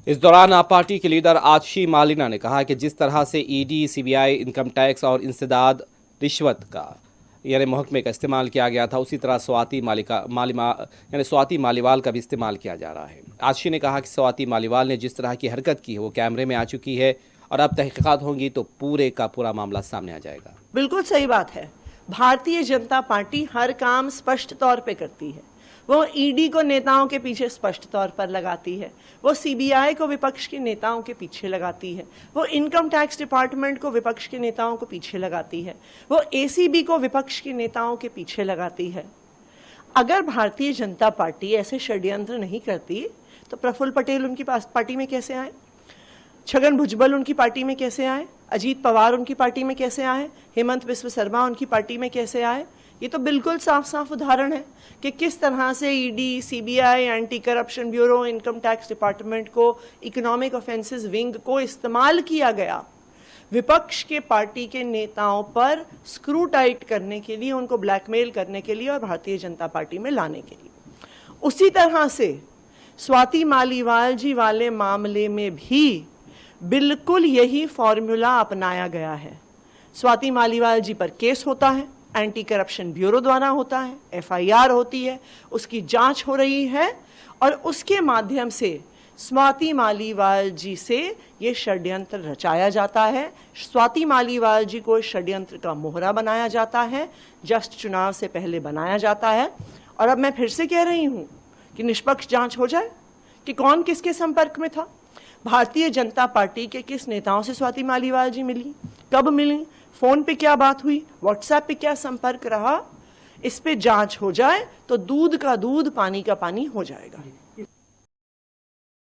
इस दौरान आप पार्टी के लीडर आतिशी मालिना ने कहा कि जिस तरह से ईडी, सीबीआई, इनकम टैक्स और इंसदाद रिश्वत का यानी महकमे का इस्तेमाल किया गया था, उसी तरह स्वाति मालीवाल का भी इस्तेमाल किया जा रहा है। आतिशी ने कहा कि स्वाति मालीवाल ने जिस तरह की हरकत की है वो कैमरे में आ चुकी है और अब तहकीकात होंगी तो पूरे का पूरा मामला सामने आ जाएगा। बिल्कुल सही बात है। भारतीय जनता पार्टी हर काम स्पष्ट तौर पे करती है। वो ईडी को नेताओं के पीछे स्पष्ट तौर पर लगाती है, वो सीबीआई को विपक्ष के नेताओं के पीछे लगाती है, वो इनकम टैक्स डिपार्टमेंट को विपक्ष के नेताओं को पीछे लगाती है, वो एसीबी को विपक्ष के नेताओं के पीछे लगाती है। अगर भारतीय जनता पार्टी ऐसे षड्यंत्र नहीं करती तो प्रफुल्ल पटेल उनकी पार्टी में कैसे आए, छगन भुजबल उनकी पार्टी में कैसे आए, अजीत पवार उनकी पार्टी में कैसे आए, हेमंत बिस्व शर्मा उनकी पार्टी में कैसे आए। ये तो बिल्कुल साफ साफ उदाहरण है कि किस तरह से ED, CBI, anti corruption bureau, income tax department को, इकोनॉमिक ऑफेंसेस विंग को इस्तेमाल किया गया विपक्ष के पार्टी के नेताओं पर स्क्रू टाइट करने के लिए, उनको ब्लैकमेल करने के लिए और भारतीय जनता पार्टी में लाने के लिए। उसी तरह से स्वाति मालीवाल जी वाले मामले में भी बिल्कुल यही फॉर्मूला अपनाया गया है। स्वाति मालीवाल जी पर केस होता है, एंटी करप्शन ब्यूरो द्वारा होता है, एफआईआर होती है, उसकी जांच हो रही है और उसके माध्यम से स्वाति मालीवाल जी से ये षड्यंत्र रचाया जाता है। स्वाति मालीवाल जी को षड्यंत्र का मोहरा बनाया जाता है, जस्ट चुनाव से पहले बनाया जाता है। और अब मैं फिर से कह रही हूं कि निष्पक्ष जांच हो जाए कि कौन किसके संपर्क में था, भारतीय जनता पार्टी के किस नेताओं से स्वाति मालीवाल जी मिली, कब मिली, फोन पे क्या बात हुई, व्हाट्सएप पे क्या संपर्क रहा, इस पे जांच हो जाए तो दूध का दूध, पानी का पानी हो जाएगा।